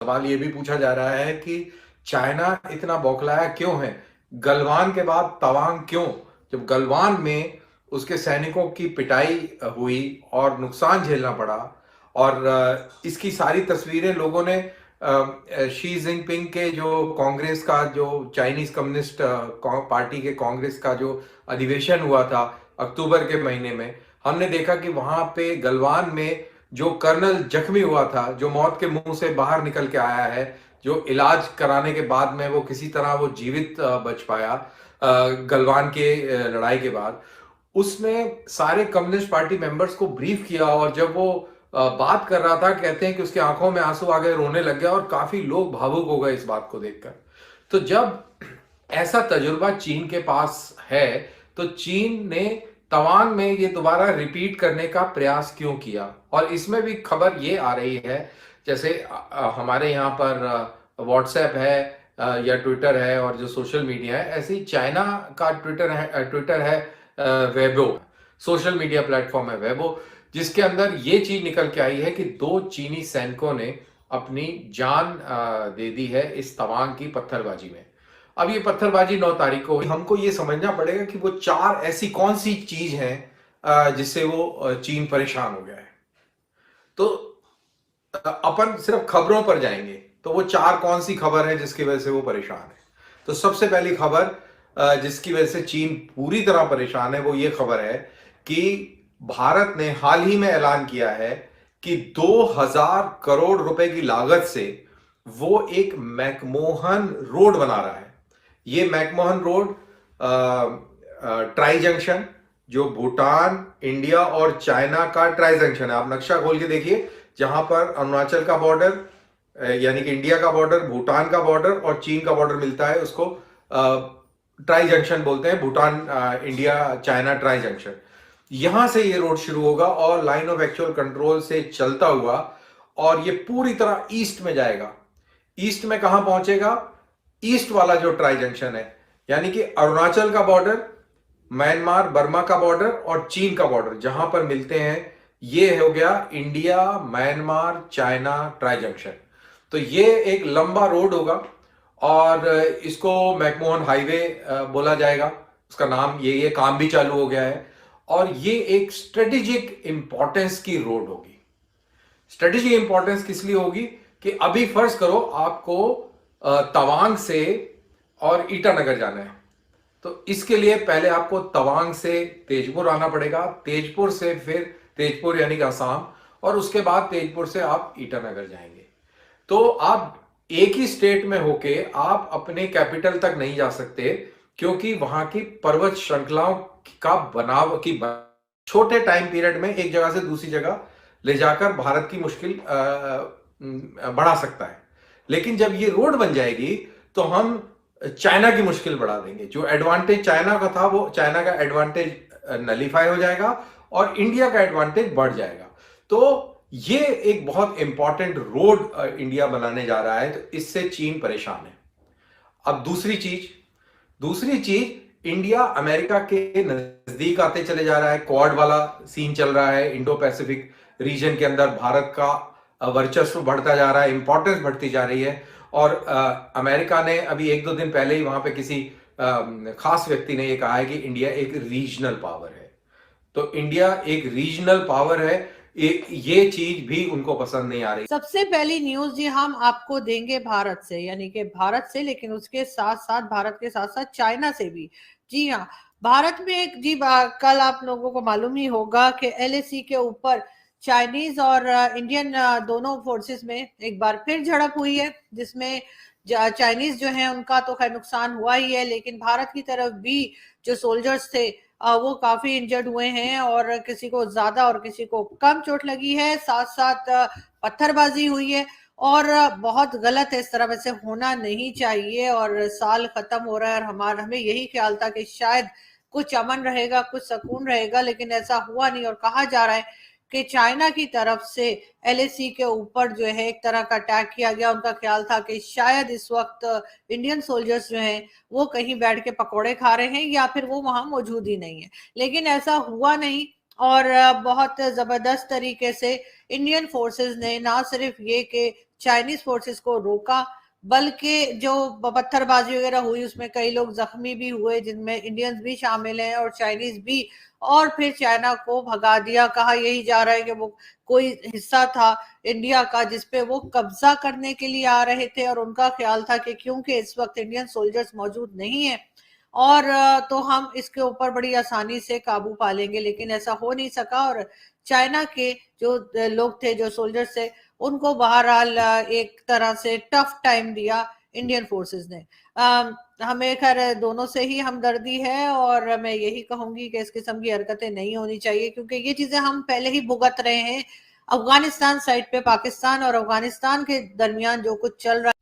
सवाल ये भी पूछा जा रहा है कि चाइना इतना बौखलाया क्यों है, गलवान के बाद तवांग क्यों? जब गलवान में उसके सैनिकों की पिटाई हुई और नुकसान झेलना पड़ा, और इसकी सारी तस्वीरें लोगों ने शी जिनपिंग के जो कांग्रेस का, जो चाइनीज कम्युनिस्ट पार्टी के कांग्रेस का जो अधिवेशन हुआ था अक्टूबर के महीने में, हमने देखा कि वहां पे गलवान में जो कर्नल जख्मी हुआ था, जो मौत के मुंह से बाहर निकल के आया है, जो इलाज कराने के बाद में वो किसी तरह वो जीवित बच पाया गलवान के लड़ाई के बाद, उसने सारे कम्युनिस्ट पार्टी मेंबर्स को ब्रीफ किया। और जब वो बात कर रहा था, कहते हैं कि उसकी आंखों में आंसू आ गए, रोने लग गया, और काफी लोग भावुक हो गए इस बात को देखकर। तो जब ऐसा तजुर्बा चीन के पास है, तो चीन ने तवांग में ये दोबारा रिपीट करने का प्रयास क्यों किया? और इसमें भी खबर ये आ रही है, जैसे हमारे यहाँ पर व्हाट्सएप है या ट्विटर है और जो सोशल मीडिया है, ऐसे ही चाइना का ट्विटर है वेबो, सोशल मीडिया प्लेटफॉर्म है वेबो, जिसके अंदर ये चीज निकल के आई है कि 2 चीनी सैनिकों ने अपनी जान दे दी है इस तवांग की पत्थरबाजी में। अब ये पत्थरबाजी 9 तारीख को हुई। हमको ये समझना पड़ेगा कि वो 4 ऐसी कौन सी चीज है जिससे वो चीन परेशान हो गया है। तो अपन सिर्फ खबरों पर जाएंगे, तो वो 4 कौन सी खबर है जिसकी वजह से वो परेशान है। तो सबसे पहली खबर जिसकी वजह से चीन पूरी तरह परेशान है, वो ये खबर है कि भारत ने हाल ही में ऐलान किया है कि 2000 करोड़ रुपए की लागत से वो एक मैकमोहन रोड बना रहा है। ये मैकमोहन रोड ट्राई जंक्शन, जो भूटान, इंडिया और चाइना का ट्राई जंक्शन है। आप नक्शा खोल के देखिए, जहां पर अरुणाचल का बॉर्डर यानी कि इंडिया का बॉर्डर, भूटान का बॉर्डर और चीन का बॉर्डर मिलता है, उसको ट्राई जंक्शन बोलते हैं, Bhutan India China tri junction. यहां से ये रोड शुरू होगा और लाइन ऑफ एक्चुअल कंट्रोल से चलता हुआ, और ये पूरी तरह ईस्ट में जाएगा। ईस्ट में कहां पहुंचेगा? ईस्ट वाला जो ट्राई जंक्शन है, यानी कि अरुणाचल का बॉर्डर, म्यांमार बर्मा का बॉर्डर और चीन का बॉर्डर जहां पर मिलते हैं, ये हो गया India Myanmar China tri junction. तो ये एक लंबा रोड होगा और इसको मैकमोहन हाईवे बोला जाएगा। उसका नाम ये काम भी चालू हो गया है, और ये एक स्ट्रेटेजिक इंपॉर्टेंस की रोड होगी। स्ट्रेटेजिक इंपॉर्टेंस किस लिए होगी कि अभी फर्ज करो आपको तवांग से और ईटानगर जाना है, तो इसके लिए पहले आपको तवांग से तेजपुर आना पड़ेगा, तेजपुर से फिर तेजपुर यानी कि असम, और उसके बाद तेजपुर से आप ईटानगर जाएंगे। तो आप एक ही स्टेट में होके आप अपने कैपिटल तक नहीं जा सकते, क्योंकि वहां की पर्वत श्रृंखलाओं का बनाव की छोटे टाइम पीरियड में एक जगह से दूसरी जगह ले जाकर भारत की मुश्किल बढ़ा सकता है। लेकिन जब ये रोड बन जाएगी तो हम चाइना की मुश्किल बढ़ा देंगे। जो एडवांटेज चाइना का था, वो चाइना का एडवांटेज नलीफाई हो जाएगा और इंडिया का एडवांटेज बढ़ जाएगा। तो ये एक बहुत इंपॉर्टेंट रोड इंडिया बनाने जा रहा है, तो इससे चीन परेशान है। अब दूसरी चीज इंडिया अमेरिका के नजदीक आते चले जा रहा है। क्वाड वाला सीन चल रहा है, इंडो पैसिफिक रीजन के अंदर भारत का वर्चस्व बढ़ता जा रहा है, इंपॉर्टेंस बढ़ती जा रही है। और अमेरिका ने अभी 1-2 दिन पहले ही वहां पे किसी खास व्यक्ति ने यह कहा है कि इंडिया एक रीजनल पावर है। तो इंडिया एक रीजनल पावर है, ये चीज भी उनको पसंद नहीं आ रही। सबसे पहली न्यूज जी हम आपको देंगे भारत से, यानी कि भारत से, लेकिन उसके साथ साथ भारत के साथ साथ चाइना से भी। जी हाँ, भारत में एक जी कल आप लोगों को मालूम ही होगा कि एलएसी के ऊपर चाइनीज और इंडियन दोनों फोर्सेस में एक बार फिर झड़प हुई है, जिसमें चाइनीज जो है उनका तो खैर नुकसान हुआ ही है, लेकिन भारत की तरफ भी जो सोल्जर्स थे वो काफी इंजर्ड हुए हैं, और किसी को ज्यादा और किसी को कम चोट लगी है। साथ साथ पत्थरबाजी हुई है, और बहुत गलत है, इस तरह वैसे होना नहीं चाहिए। और साल खत्म हो रहा है और हमें यही ख्याल था कि शायद कुछ अमन रहेगा, कुछ सुकून रहेगा, लेकिन ऐसा हुआ नहीं। और कहा जा रहा है कि चाइना की तरफ से एलएसी के ऊपर जो है एक तरह का अटैक किया गया। उनका ख्याल था कि शायद इस वक्त इंडियन सोल्जर्स जो हैं वो कहीं बैठ के पकौड़े खा रहे हैं, या फिर वो वहां मौजूद ही नहीं है, लेकिन ऐसा हुआ नहीं। और बहुत जबरदस्त तरीके से इंडियन फोर्सेस ने ना सिर्फ ये कि चाइनीज फोर्सेस को रोका, बल्कि जो पत्थरबाजी वगैरह हुई उसमें कई लोग जख्मी भी हुए, जिनमें इंडियंस भी शामिल हैं और चाइनीज भी। और फिर चाइना को भगा दिया। कहा यही जा रहा है कि वो कोई हिस्सा था इंडिया का जिसपे वो कब्जा करने के लिए आ रहे थे, और उनका ख्याल था कि क्योंकि इस वक्त इंडियन सोल्जर्स मौजूद नहीं है और तो हम इसके ऊपर बड़ी आसानी से काबू पा लेंगे, लेकिन ऐसा हो नहीं सका। और चाइना के जो लोग थे, जो सोल्जर्स थे, उनको बहरहाल एक तरह से टफ टाइम दिया इंडियन फोर्सेस ने। हमें खैर दोनों से ही हमदर्दी है, और मैं यही कहूंगी कि इस किस्म की हरकतें नहीं होनी चाहिए, क्योंकि ये चीजें हम पहले ही भुगत रहे हैं। अफगानिस्तान साइड पे पाकिस्तान और अफगानिस्तान के दरमियान जो कुछ चल रहा